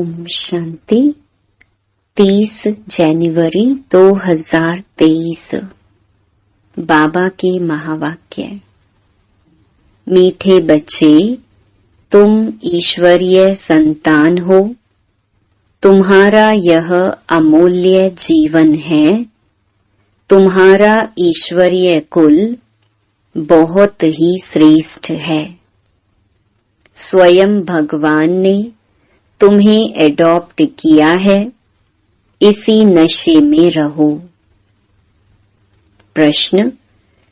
ओम शांति। 30 जनवरी 2023। बाबा के महावाक्य। मीठे बच्चे, तुम ईश्वरीय संतान हो। तुम्हारा यह अमूल्य जीवन है। तुम्हारा ईश्वरीय कुल बहुत ही श्रेष्ठ है। स्वयं भगवान ने तुम्हें एडॉप्ट किया है। इसी नशे में रहो। प्रश्न: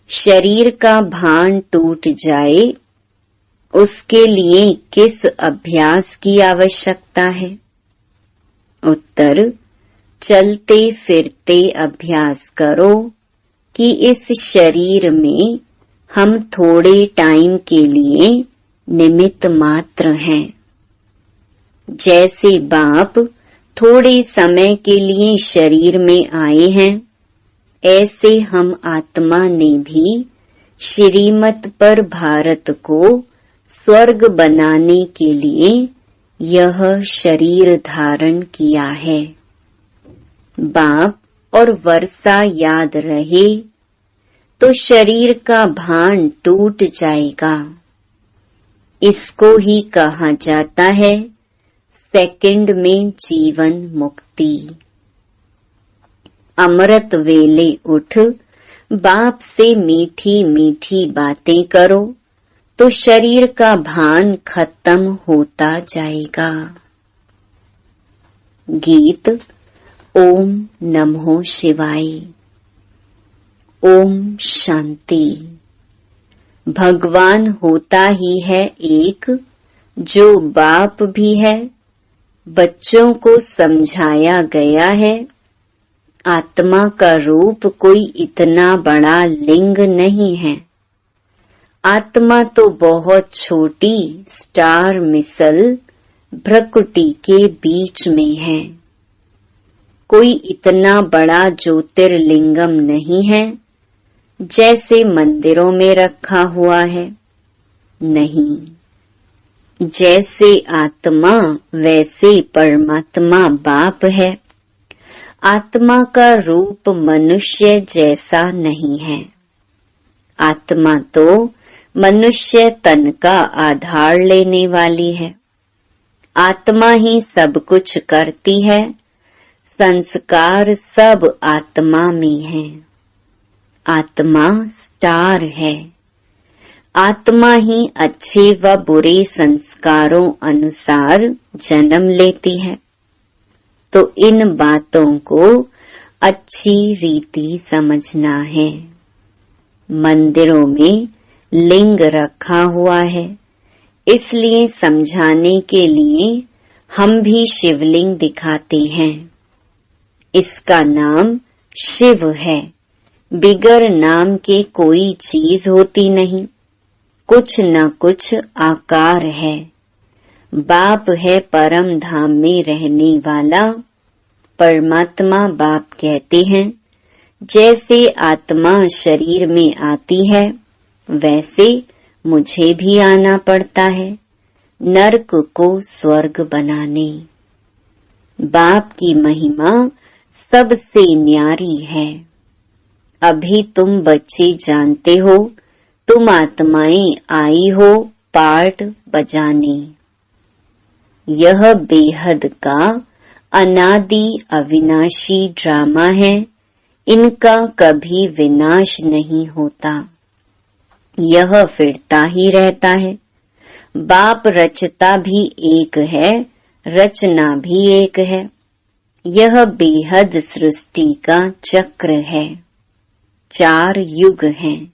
शरीर का भान टूट जाए, उसके लिए किस अभ्यास की आवश्यकता है? उत्तर: चलते फिरते अभ्यास करो कि इस शरीर में हम थोड़े टाइम के लिए निमित्त मात्र हैं। जैसे बाप थोड़े समय के लिए शरीर में आए हैं, ऐसे हम आत्मा ने भी श्रीमत पर भारत को स्वर्ग बनाने के लिए यह शरीर धारण किया है। बाप और वर्षा याद रहे तो शरीर का भान टूट जाएगा। इसको ही कहा जाता है सेकंड में जीवन मुक्ति। अमृत वेले उठ बाप से मीठी मीठी बातें करो तो शरीर का भान खत्म होता जाएगा। गीत। ओम नमो शिवाय। ओम शांति। भगवान होता ही है एक, जो बाप भी है। बच्चों को समझाया गया है, आत्मा का रूप कोई इतना बड़ा लिंग नहीं है। आत्मा तो बहुत छोटी स्टार मिसल भ्रकुटी के बीच में है। कोई इतना बड़ा ज्योतिर्लिंगम नहीं है जैसे मंदिरों में रखा हुआ है। नहीं, जैसे आत्मा वैसे परमात्मा बाप है। आत्मा का रूप मनुष्य जैसा नहीं है। आत्मा तो मनुष्य तन का आधार लेने वाली है। आत्मा ही सब कुछ करती है। संस्कार सब आत्मा में है। आत्मा स्टार है। आत्मा ही अच्छे व बुरे संस्कारों अनुसार जन्म लेती है। तो इन बातों को अच्छी रीति समझना है। मंदिरों में लिंग रखा हुआ है, इसलिए समझाने के लिए हम भी शिवलिंग दिखाते हैं। इसका नाम शिव है। बिगर नाम के कोई चीज होती नहीं। कुछ न कुछ आकार है। बाप है परम धाम में रहने वाला। परमात्मा बाप कहते हैं, जैसे आत्मा शरीर में आती है वैसे मुझे भी आना पड़ता है, नरक को स्वर्ग बनाने। बाप की महिमा सबसे न्यारी है। अभी तुम बच्चे जानते हो, तुम आत्माएं आई हो पार्ट बजाने। यह बेहद का अनादि अविनाशी ड्रामा है। इनका कभी विनाश नहीं होता। यह फिरता ही रहता है। बाप रचता भी एक है, रचना भी एक है। यह बेहद सृष्टि का चक्र है। 4 युग हैं।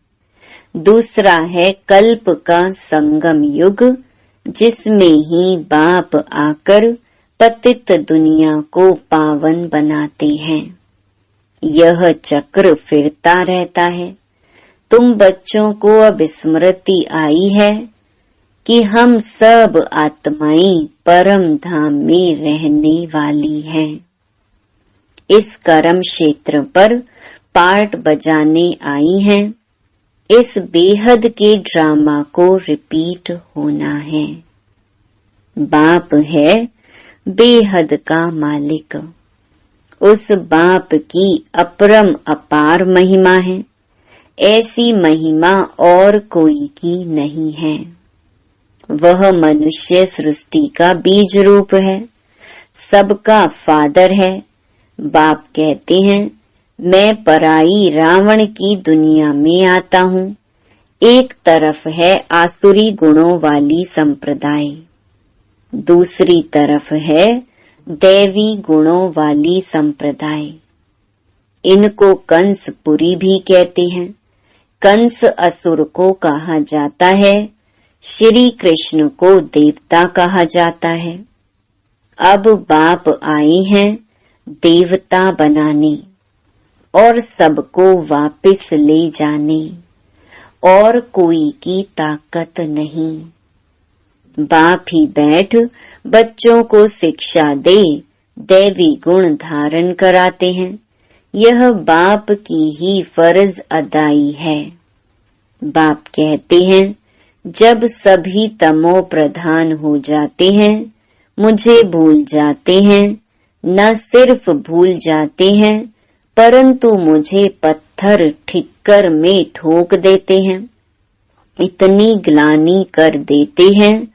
दूसरा है कल्प का संगम युग, जिसमें ही बाप आकर पतित दुनिया को पावन बनाते हैं। यह चक्र फिरता रहता है। तुम बच्चों को अब स्मृति आई है कि हम सब आत्माएं परम धाम में रहने वाली हैं। इस कर्म क्षेत्र पर पार्ट बजाने आई हैं। इस बेहद के ड्रामा को रिपीट होना है। बाप है बेहद का मालिक। उस बाप की अपरम अपार महिमा है। ऐसी महिमा और कोई की नहीं है। वह मनुष्य सृष्टि का बीज रूप है, सबका फादर है। बाप कहते हैं, मैं पराई रावण की दुनिया में आता हूँ। एक तरफ है आसुरी गुणों वाली संप्रदाय, दूसरी तरफ है दैवी गुणों वाली संप्रदाय। इनको कंसपुरी भी कहते हैं। कंस असुर को कहा जाता है, श्री कृष्ण को देवता कहा जाता है। अब बाप आए हैं देवता बनाने और सबको वापस ले जाने, और कोई की ताकत नहीं। बाप ही बैठ बच्चों को शिक्षा दे दैवी गुण धारण कराते हैं। यह बाप की ही फर्ज अदाई है। बाप कहते हैं, जब सभी तमो प्रधान हो जाते हैं, मुझे भूल जाते हैं, न सिर्फ भूल जाते हैं परंतु मुझे पत्थर ठिक्कर में ठोक देते हैं, इतनी ग्लानि कर देते हैं,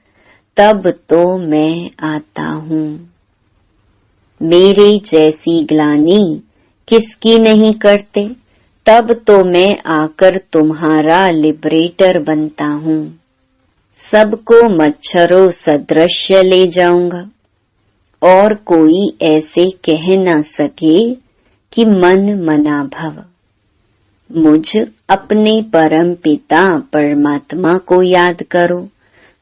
तब तो मैं आता हूँ। मेरे जैसी ग्लानि किसकी नहीं करते, तब तो मैं आकर तुम्हारा लिबरेटर बनता हूँ। सबको मच्छरों सदृश ले जाऊंगा और कोई ऐसे कह न सके कि मन मना भव। मुझ अपने परम पिता परमात्मा को याद करो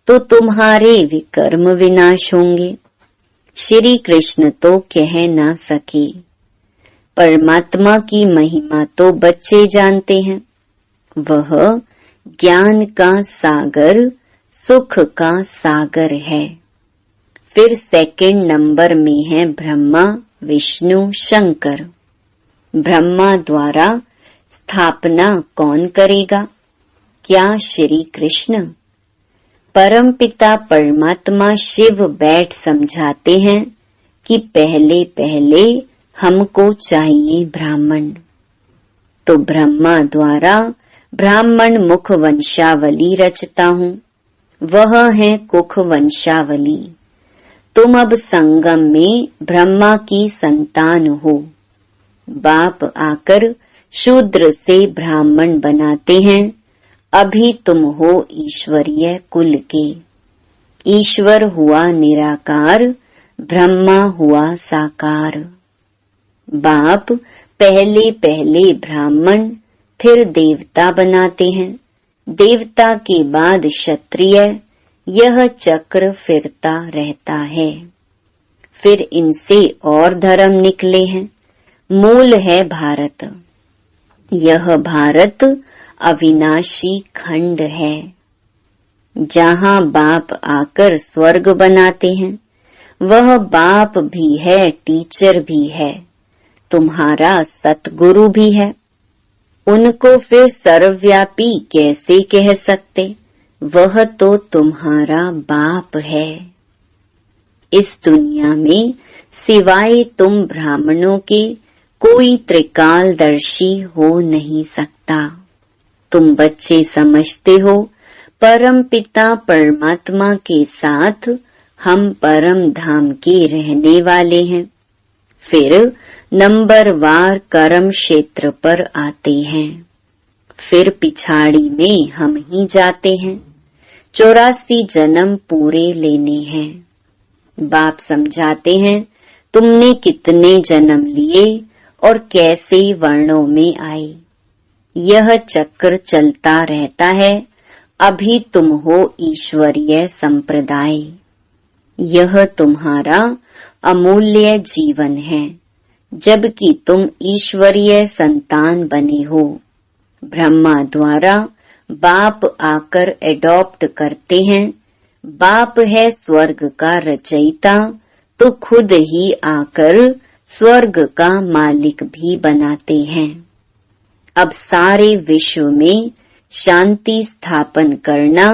तो तुम्हारे विकर्म विनाश होंगे। श्री कृष्ण तो कह न सके। परमात्मा की महिमा तो बच्चे जानते हैं। वह ज्ञान का सागर, सुख का सागर है। फिर सेकंड नंबर में है ब्रह्मा, विष्णु, शंकर। ब्रह्मा द्वारा स्थापना कौन करेगा? क्या श्री कृष्ण? परमपिता परमात्मा शिव बैठ समझाते हैं कि पहले पहले हमको चाहिए ब्राह्मण। तो ब्रह्मा द्वारा ब्राह्मण मुख वंशावली रचता हूँ। वह है कुख वंशावली। तुम अब संगम में ब्रह्मा की संतान हो। बाप आकर शूद्र से ब्राह्मण बनाते हैं। अभी तुम हो ईश्वरीय कुल के। ईश्वर हुआ निराकार, ब्रह्मा हुआ साकार। बाप पहले पहले ब्राह्मण फिर देवता बनाते हैं। देवता के बाद क्षत्रिय। यह चक्र फिरता रहता है। फिर इनसे और धर्म निकले हैं। मूल है भारत। यह भारत अविनाशी खंड है, जहाँ बाप आकर स्वर्ग बनाते हैं। वह बाप भी है, टीचर भी है, तुम्हारा सतगुरु भी है। उनको फिर सर्वव्यापी कैसे कह सकते? वह तो तुम्हारा बाप है। इस दुनिया में सिवाय तुम ब्राह्मणों के कोई त्रिकालदर्शी हो नहीं सकता। तुम बच्चे समझते हो परम पिता परमात्मा के साथ हम परम धाम के रहने वाले हैं। फिर नंबरवार कर्म क्षेत्र पर आते हैं। फिर पिछाड़ी में हम ही जाते हैं। 84 जन्म पूरे लेने हैं। बाप समझाते हैं, तुमने कितने जन्म लिए और कैसे वर्णों में आए। यह चक्र चलता रहता है। अभी तुम हो ईश्वरीय संप्रदाय। यह तुम्हारा अमूल्य जीवन है, जबकि तुम ईश्वरीय संतान बने हो। ब्रह्मा द्वारा बाप आकर एडॉप्ट करते हैं। बाप है स्वर्ग का रचयिता, तो खुद ही आकर स्वर्ग का मालिक भी बनाते हैं। अब सारे विश्व में शांति स्थापन करना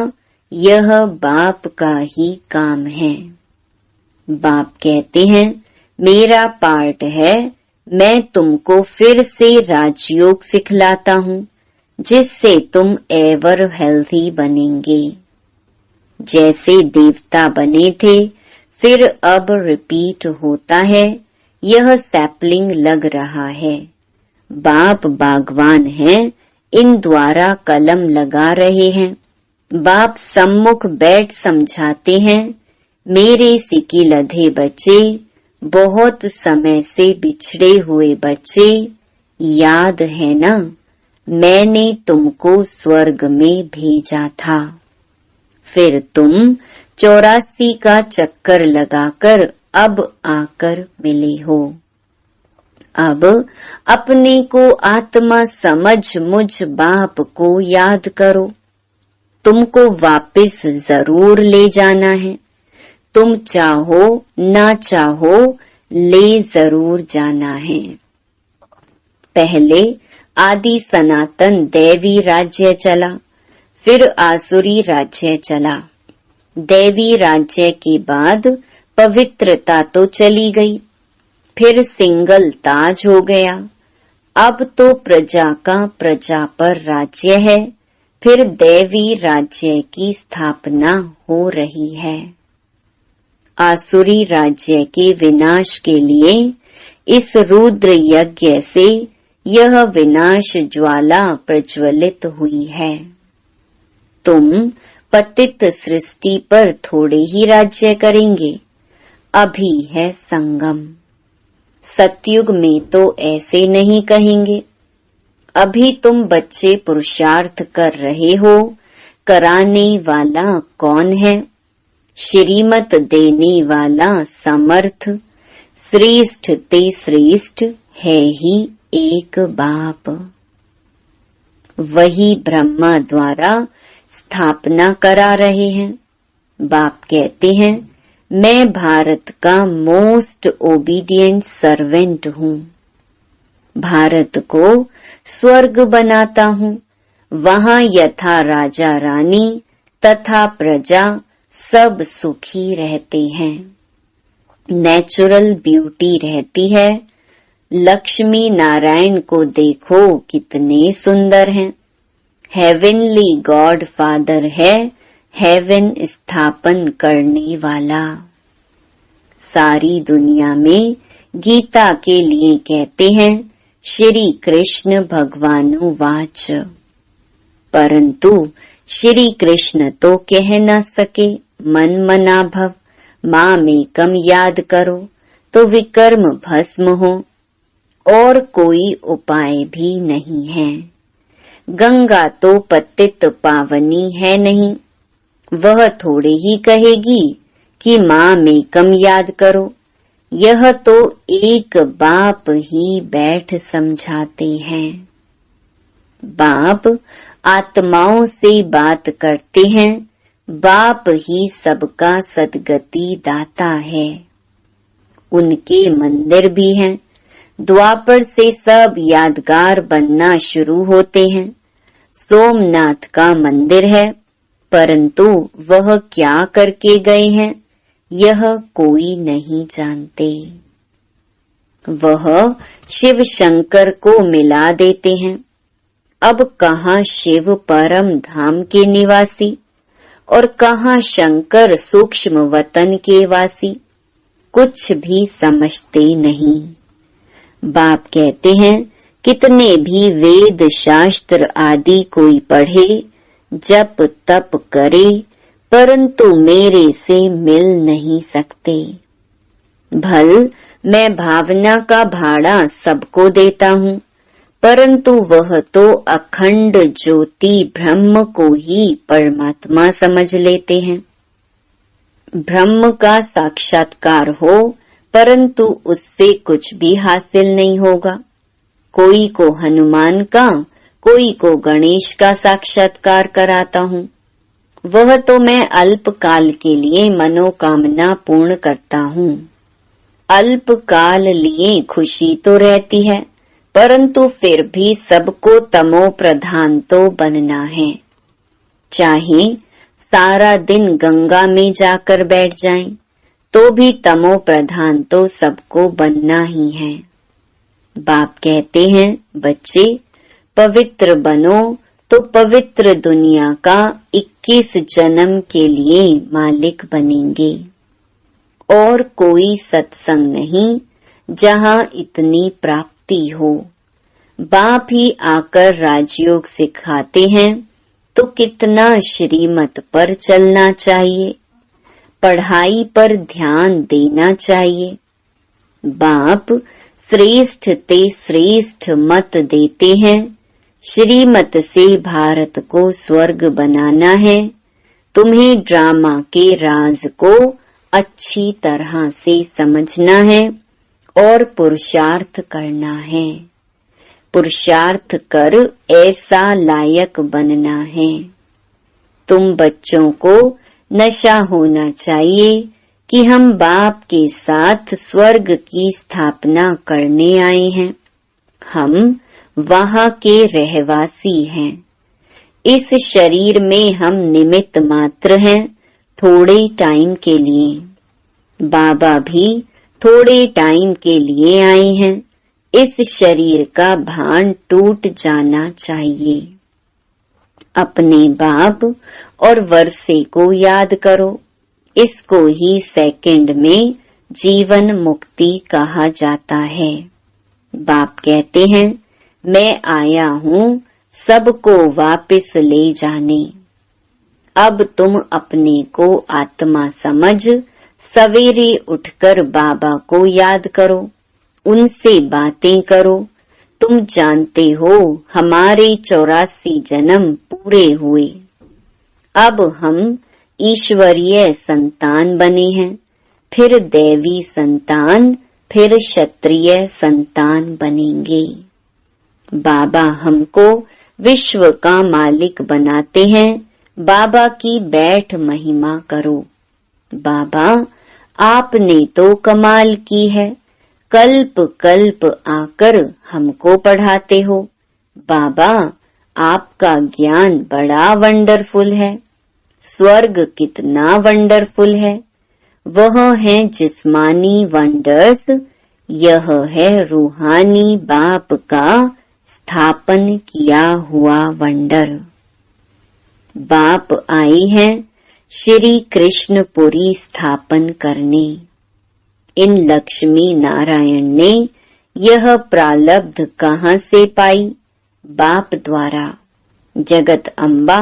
यह बाप का ही काम है। बाप कहते हैं मेरा पार्ट है, मैं तुमको फिर से राजयोग सिखलाता हूँ जिससे तुम एवर हेल्थी बनेंगे। जैसे देवता बने थे फिर अब रिपीट होता है, यह सैपलिंग लग रहा है। बाप बागवान हैं, इन द्वारा कलम लगा रहे हैं। बाप सम्मुख बैठ समझाते हैं, मेरे सिकी लधे बच्चे, बहुत समय से बिछड़े हुए बच्चे, याद है ना, मैंने तुमको स्वर्ग में भेजा था। फिर तुम 84 का चक्कर लगाकर अब आकर मिले हो। अब अपने को आत्मा समझ मुझ बाप को याद करो। तुमको वापस जरूर ले जाना है, तुम चाहो ना चाहो ले जरूर जाना है। पहले आदि सनातन दैवी राज्य चला, फिर आसुरी राज्य चला। दैवी राज्य के बाद पवित्रता तो चली गई, फिर सिंगल ताज हो गया। अब तो प्रजा का प्रजा पर राज्य है, फिर दैवी राज्य की स्थापना हो रही है। आसुरी राज्य के विनाश के लिए इस रुद्र यज्ञ से यह विनाश ज्वाला प्रज्वलित हुई है। तुम पतित सृष्टि पर थोड़े ही राज्य करेंगे, अभी है संगम। सतयुग में तो ऐसे नहीं कहेंगे। अभी तुम बच्चे पुरुषार्थ कर रहे हो, कराने वाला कौन है? श्रीमत देने वाला समर्थ, श्रेष्ठ ते श्रेष्ठ है ही एक बाप। वही ब्रह्मा द्वारा स्थापना करा रहे हैं। बाप कहते हैं मैं भारत का मोस्ट ओबीडिएंट सर्वेंट हूँ। भारत को स्वर्ग बनाता हूँ, वहाँ यथा राजा रानी तथा प्रजा सब सुखी रहते हैं। नेचुरल ब्यूटी रहती है। लक्ष्मी नारायण को देखो कितने सुंदर हैं। हेवनली गॉड फादर है, हेवन स्थापन करने वाला। सारी दुनिया में गीता के लिए कहते हैं श्री कृष्ण भगवानु वाच, परंतु श्री कृष्ण तो कह न सके मन मना भव, मामेकम याद करो तो विकर्म भस्म हो। और कोई उपाय भी नहीं है। गंगा तो पतित पावनी है नहीं, वह थोड़े ही कहेगी कि मामेकम याद करो। यह तो एक बाप ही बैठ समझाते हैं। बाप आत्माओं से बात करते हैं, बाप ही सबका सद्गति दाता है। उनके मंदिर भी हैं। द्वापर से सब यादगार बनना शुरू होते हैं। सोमनाथ का मंदिर है, परंतु वह क्या करके गए हैं यह कोई नहीं जानते। वह शिव शंकर को मिला देते हैं। अब कहाँ शिव परम धाम के निवासी और कहाँ शंकर सूक्ष्म वतन के वासी, कुछ भी समझते नहीं। बाप कहते हैं कितने भी वेद शास्त्र आदि कोई पढ़े, जप तप करे, परंतु मेरे से मिल नहीं सकते। भल मैं भावना का भाड़ा सबको देता हूँ, परंतु वह तो अखंड ज्योति ब्रह्म को ही परमात्मा समझ लेते हैं। ब्रह्म का साक्षात्कार हो, परंतु उससे कुछ भी हासिल नहीं होगा। कोई को हनुमान का, कोई को गणेश का साक्षात्कार कराता हूँ। वह तो मैं अल्प काल के लिए मनोकामना पूर्ण करता हूँ। अल्प काल लिए खुशी तो रहती है, परंतु फिर भी सबको तमो प्रधान तो बनना है। चाहे सारा दिन गंगा में जाकर बैठ जाएं, तो भी तमो प्रधान तो सबको बनना ही है। बाप कहते हैं बच्चे पवित्र बनो तो पवित्र दुनिया का 21 जन्म के लिए मालिक बनेंगे। और कोई सत्संग नहीं जहाँ इतनी प्राप्ति हो। बाप ही आकर राजयोग सिखाते हैं तो कितना श्रीमत पर चलना चाहिए, पढ़ाई पर ध्यान देना चाहिए। बाप श्रेष्ठ ते श्रेष्ठ मत देते हैं। श्रीमत से भारत को स्वर्ग बनाना है। तुम्हें ड्रामा के राज को अच्छी तरह से समझना है और पुरुषार्थ करना है। पुरुषार्थ कर ऐसा लायक बनना है। तुम बच्चों को नशा होना चाहिए कि हम बाप के साथ स्वर्ग की स्थापना करने आए हैं। हम वहाँ के रहवासी हैं। इस शरीर में हम निमित्त मात्र हैं, थोड़े टाइम के लिए। बाबा भी थोड़े टाइम के लिए आए हैं। इस शरीर का भान टूट जाना चाहिए। अपने बाप और वर्षे को याद करो। इसको ही सेकंड में जीवन मुक्ति कहा जाता है। बाप कहते हैं मैं आया हूँ सबको वापस ले जाने। अब तुम अपने को आत्मा समझ सवेरे उठकर बाबा को याद करो, उनसे बातें करो। तुम जानते हो हमारे 84 जन्म पूरे हुए। अब हम ईश्वरीय संतान बने हैं, फिर दैवी संतान, फिर क्षत्रिय संतान बनेंगे। बाबा हमको विश्व का मालिक बनाते हैं। बाबा की बैठ महिमा करो। बाबा आपने तो कमाल की है, कल्प कल्प आकर हमको पढ़ाते हो। बाबा आपका ज्ञान बड़ा वंडरफुल है। स्वर्ग कितना वंडरफुल है। वह है जिस्मानी वंडर्स, यह है रूहानी बाप का स्थापन किया हुआ वंडर। बाप आई हैं श्री कृष्णपुरी स्थापन करने। इन लक्ष्मी नारायण ने यह प्रालब्ध कहाँ से पाई? बाप द्वारा। जगत अम्बा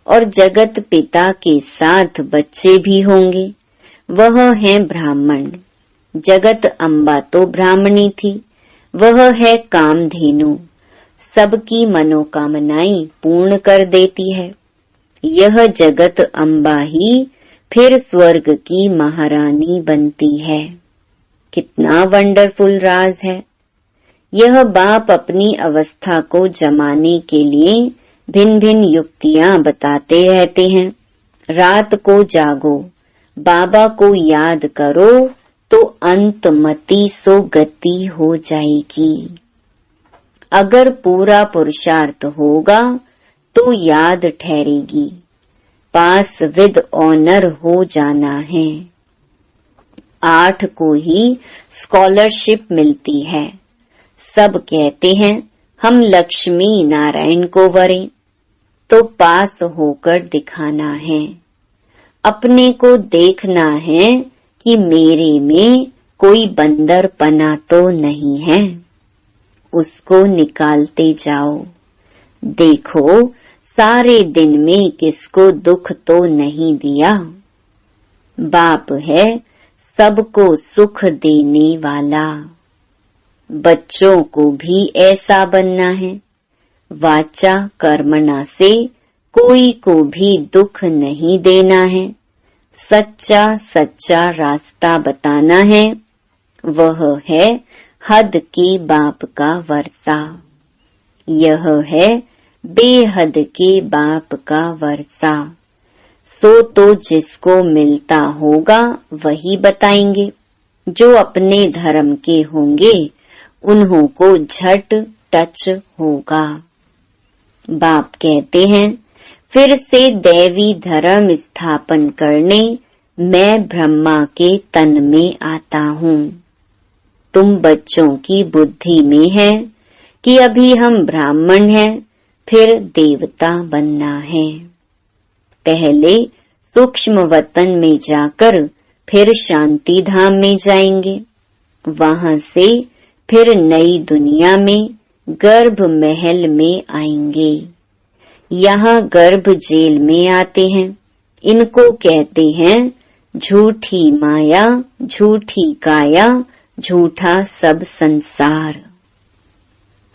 और जगत पिता के साथ बच्चे भी होंगे। वह है ब्राह्मण। जगत अम्बा तो ब्राह्मणी थी। वह है कामधेनु, सबकी मनोकामनाएं पूर्ण कर देती है। यह जगत अम्बा ही फिर स्वर्ग की महारानी बनती है। कितना वंडरफुल राज है। यह बाप अपनी अवस्था को जमाने के लिए भिन्न भिन्न युक्तियां बताते रहते हैं। रात को जागो, बाबा को याद करो तो अंतमति सो गति हो जाएगी। अगर पूरा पुरुषार्थ होगा तो याद ठहरेगी। पास विद ऑनर हो जाना है। 8 को ही स्कॉलरशिप मिलती है। सब कहते हैं हम लक्ष्मी नारायण को वरें, तो पास होकर दिखाना है। अपने को देखना है कि मेरे में कोई बंदरपना तो नहीं है। उसको निकालते जाओ। देखो सारे दिन में किसको दुख तो नहीं दिया। बाप है सबको सुख देने वाला। बच्चों को भी ऐसा बनना है। वाचा कर्मणा से कोई को भी दुख नहीं देना है। सच्चा सच्चा रास्ता बताना है। वह है हद के बाप का वर्षा। यह है बेहद के बाप का वर्षा। सो तो जिसको मिलता होगा वही बताएंगे। जो अपने धर्म के होंगे उन्हों को झट टच होगा। बाप कहते हैं फिर से दैवी धर्म स्थापन करने मैं ब्रह्मा के तन में आता हूँ। तुम बच्चों की बुद्धि में है कि अभी हम ब्राह्मण हैं, फिर देवता बनना है। पहले सूक्ष्म वतन में जाकर फिर शांति धाम में जाएंगे, वहां से फिर नई दुनिया में गर्भ महल में आएंगे। यहाँ गर्भ जेल में आते हैं। इनको कहते हैं झूठी माया, झूठी काया, झूठा सब संसार।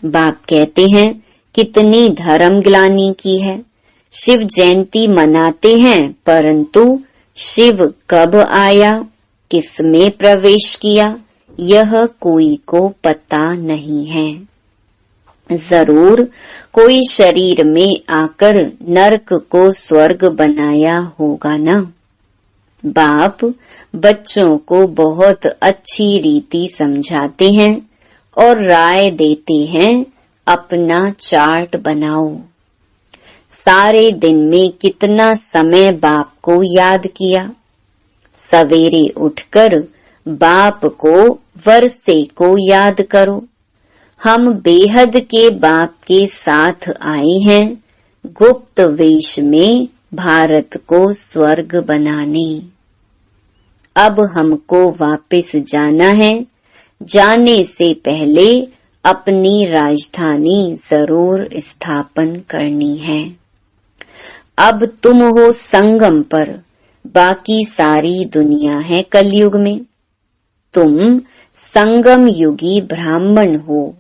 बाप कहते हैं कितनी धर्म ग्लानि की है। शिव जयंती मनाते हैं, परंतु शिव कब आया, किसमें प्रवेश किया, यह कोई को पता नहीं है। जरूर कोई शरीर में आकर नरक को स्वर्ग बनाया होगा ना। बाप बच्चों को बहुत अच्छी रीति समझाते हैं और राय देते हैं, अपना चार्ट बनाओ। सारे दिन में कितना समय बाप को याद किया। सवेरे उठकर बाप को वर्षे को याद करो। हम बेहद के बाप के साथ आए हैं, गुप्त वेश में भारत को स्वर्ग बनाने। अब हमको वापस जाना है। जाने से पहले अपनी राजधानी जरूर स्थापन करनी है। अब तुम हो संगम पर, बाकी सारी दुनिया है कलयुग में। तुम संगम युगी ब्राह्मण हो।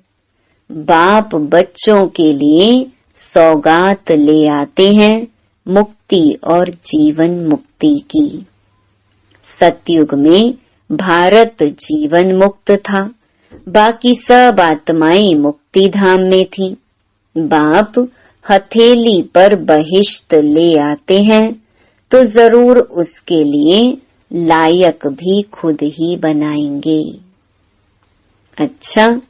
बाप बच्चों के लिए सौगात ले आते हैं, मुक्ति और जीवन मुक्ति की। सतयुग में भारत जीवन मुक्त था, बाकी सब आत्माएं मुक्ति धाम में थी। बाप हथेली पर बहिश्त ले आते हैं, तो जरूर उसके लिए लायक भी खुद ही बनाएंगे। अच्छा,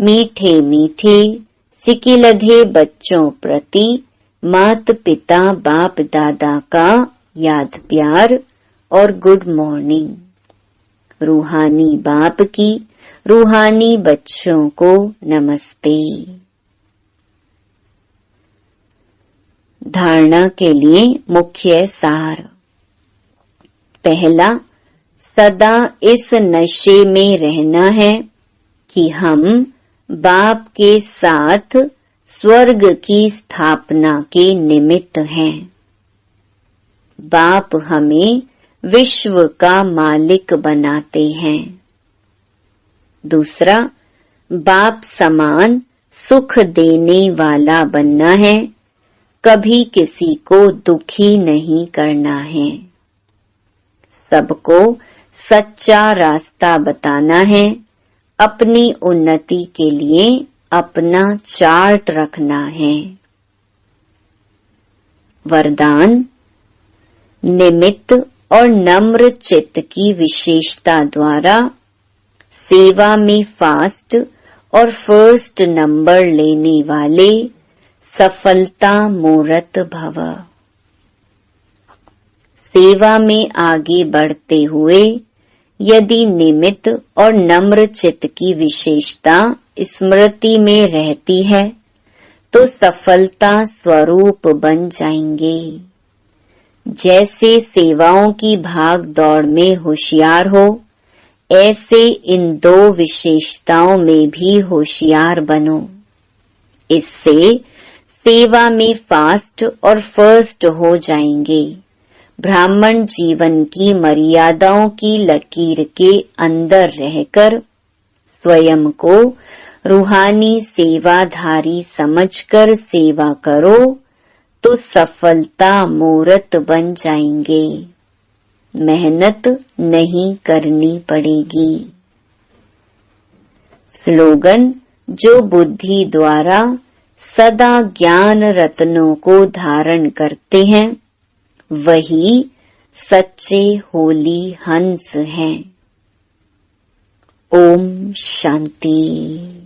मीठे मीठे सिकिलधे बच्चों प्रति मात पिता बाप दादा का याद प्यार और गुड मॉर्निंग। रूहानी बाप की रूहानी बच्चों को नमस्ते। धारणा के लिए मुख्य सार। पहला, सदा इस नशे में रहना है कि हम बाप के साथ स्वर्ग की स्थापना के निमित्त हैं। बाप हमें विश्व का मालिक बनाते हैं। दूसरा, बाप समान सुख देने वाला बनना है, कभी किसी को दुखी नहीं करना है। सबको सच्चा रास्ता बताना है, अपनी उन्नति के लिए अपना चार्ट रखना है। वरदान, निमित्त और नम्र चित्त की विशेषता द्वारा सेवा में फास्ट और फर्स्ट नंबर लेने वाले सफलता मूर्त भव। सेवा में आगे बढ़ते हुए यदि निमित्त और नम्र चित्त की विशेषता स्मृति में रहती है, तो सफलता स्वरूप बन जाएंगे। जैसे सेवाओं की भाग दौड़ में होशियार हो, ऐसे इन दो विशेषताओं में भी होशियार बनो। इससे सेवा में फास्ट और फर्स्ट हो जाएंगे। ब्राह्मण जीवन की मर्यादाओं की लकीर के अंदर रहकर स्वयं को रूहानी सेवाधारी समझकर सेवा करो, तो सफलता मूर्त बन जाएंगे। मेहनत नहीं करनी पड़ेगी। स्लोगन, जो बुद्धि द्वारा सदा ज्ञान रत्नों को धारण करते हैं, वही सच्चे होली हंस हैं। ओम शांति।